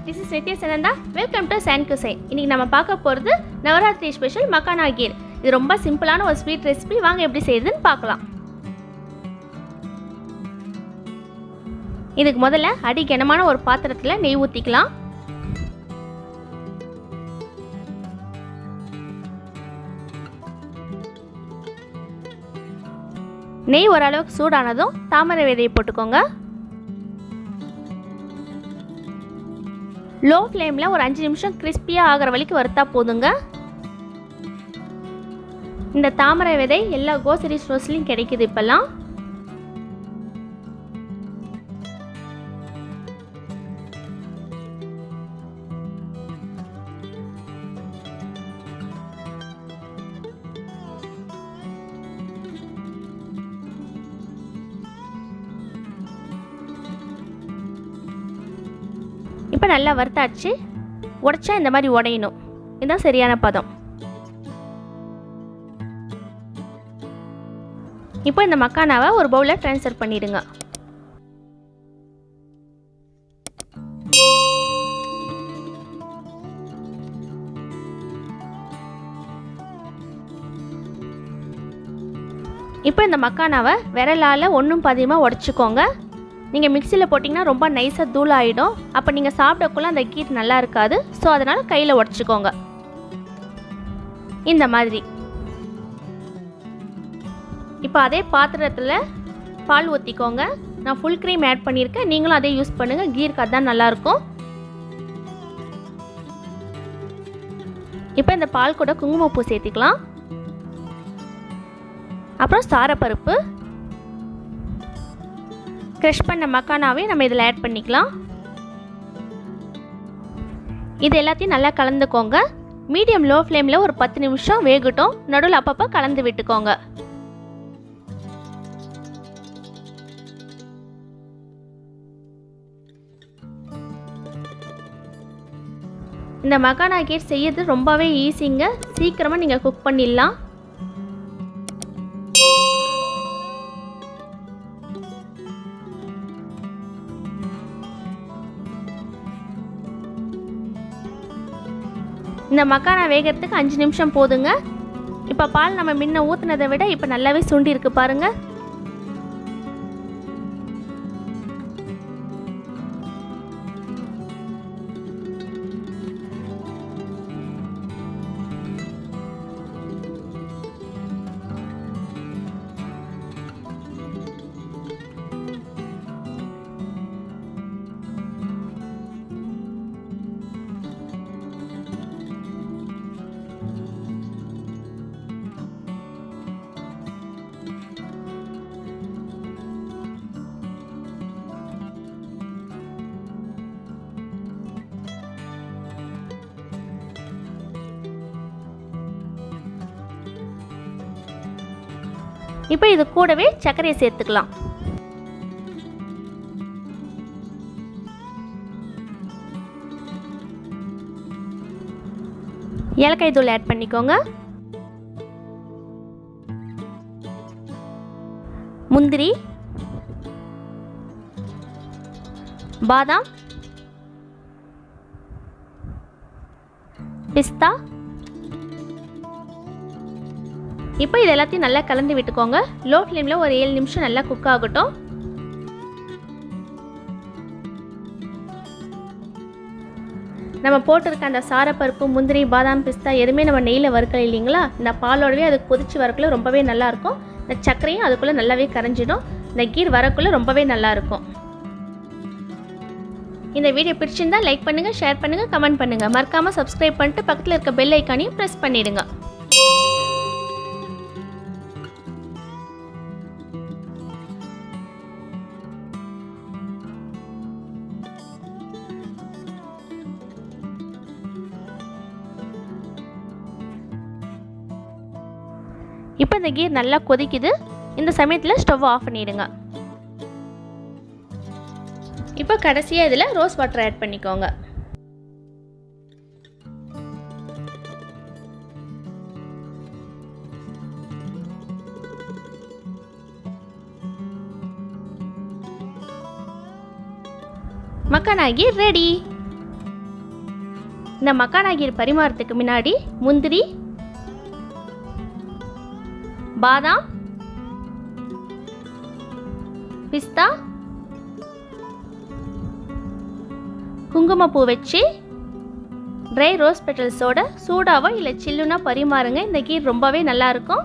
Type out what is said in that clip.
this is Nivedanam. Welcome to Cuisine. இன்னைக்கு நம்ம பார்க்க போறது நவராத்திரி ஸ்பெஷல் மக்கானா கீர். இது ரொம்ப சிம்பிளான ஒரு ஸ்வீட் ரெசிபி. வாங்க எப்படி செய்யறதுன்னு பார்க்கலாம். இதுக்கு முதல்ல அடி கனமான ஒரு பாத்திரத்துல நெய் ஊத்திக்கலாம். நெய் ஓரளவுக்கு சூடானதும் தாமரை விதையை போட்டுக்கோங்க. லோ ஃப்ளேமில் ஒரு 5 நிமிஷம் கிறிஸ்பியாக ஆகிற வரைக்கும் வறுத்தா போதுங்க. இந்த தாமரை விதை எல்லா கோசரி ஸ்டோர்ஸ்லையும் கிடைக்குது இப்போல்லாம். இப்போ நல்லா வறுத்தாச்சு. உடைச்சா இந்த மாதிரி உடையணும். இதுதான் சரியான பதம். இப்போ இந்த மக்கானாவை ஒரு பவுலில் ட்ரான்ஸ்ஃபர் பண்ணிடுங்க. இப்போ இந்த மக்கானாவை விரலால் ஒன்றும் பாதியமாக உடைச்சிக்கோங்க. நீங்கள் மிக்சியில் போட்டிங்கன்னா ரொம்ப நைஸாக தூள் ஆகிடும். அப்போ நீங்கள் சாப்பிடக்குள்ள அந்த கீர் நல்லா இருக்காது. ஸோ அதனால் கையில் உடச்சிக்கோங்க. இந்த மாதிரி. இப்போ அதே பாத்திரத்தில் பால் ஊற்றிக்கோங்க. நான் ஃபுல் க்ரீம் ஆட் பண்ணியிருக்கேன். நீங்களும் அதே யூஸ் பண்ணுங்கள். கீருக்கு அதுதான் நல்லாயிருக்கும். இப்போ இந்த பால் கூட குங்குமப்பூ சேர்த்திக்கலாம். அப்புறம் சாரப்பருப்பு, க்ரஷ் பண்ண மக்கானாவே நம்ம இதில் ஆட் பண்ணிக்கலாம். இது எல்லாத்தையும் நல்லா கலந்துக்கோங்க. மீடியம் லோ ஃப்ளேமில் ஒரு 10 நிமிஷம் வேகட்டும். நடுவில் அப்பப்போ கலந்து விட்டுக்கோங்க. இந்த மக்கானா கீர் செய்யறது ரொம்பவே ஈஸிங்க. சீக்கிரமாக நீங்கள் குக் பண்ணிடலாம். இந்த மக்கானா வேகிறதுக்கு 5 நிமிஷம் போதுங்க. இப்போ பால் நம்ம முன்ன ஊற்றுனதை விட இப்போ நல்லாவே சுண்டி இருக்கு பாருங்க. இப்போ இது கூடவே சர்க்கரையை சேர்த்துக்கலாம். ஏலக்காய் தூள் ஆட் பண்ணிக்கோங்க. முந்திரி, பாதாம், பிஸ்தா. இப்போ இது எல்லாத்தையும் நல்லா கலந்து விட்டுக்கோங்க. லோ ஃப்ளேமில் ஒரு 7 நிமிஷம் நல்லா குக் ஆகட்டும். நம்ம போட்டிருக்க அந்த சாரப்பருப்பு, முந்திரி, பாதாம், பிஸ்தா எதுவுமே நம்ம நெய்யில் வறுக்கல இல்லைங்களா. இந்த பாலோடவே அது கொதிச்சு வரக்குள்ள ரொம்பவே நல்லாயிருக்கும். இந்த சர்க்கரையும் அதுக்குள்ளே நல்லாவே கரைஞ்சிடும். இந்த கீர் வரக்குள்ளே ரொம்பவே நல்லாயிருக்கும். இந்த வீடியோ பிடிச்சிருந்தால் லைக் பண்ணுங்கள், ஷேர் பண்ணுங்கள், கமெண்ட் பண்ணுங்கள். மறக்காமல் சப்ஸ்கிரைப் பண்ணிட்டு பக்கத்தில் இருக்க பெல் ஐக்கானையும் ப்ரெஸ் பண்ணிவிடுங்க. இப்போ இந்த கீர் நல்லா கொதிக்குது. இந்த சமயத்தில் ஸ்டவ் ஆஃப் பண்ணிடுங்க. இப்போ கடைசியாக இதில் ரோஸ் வாட்டர் ஆட் பண்ணிக்கோங்க. Makhane Kheer ready. இந்த மக்கானா கீர் பரிமாறத்துக்கு முன்னாடி முந்திரி, பாதாம், பிஸ்தா, குங்குமப்பூ வச்சு ட்ரை ரோஸ் பெட்டல்ஸோட சூடாவோ இல்லை சில்லுனா பரிமாறுங்க. இந்த கீர் ரொம்பவே நல்லாயிருக்கும்.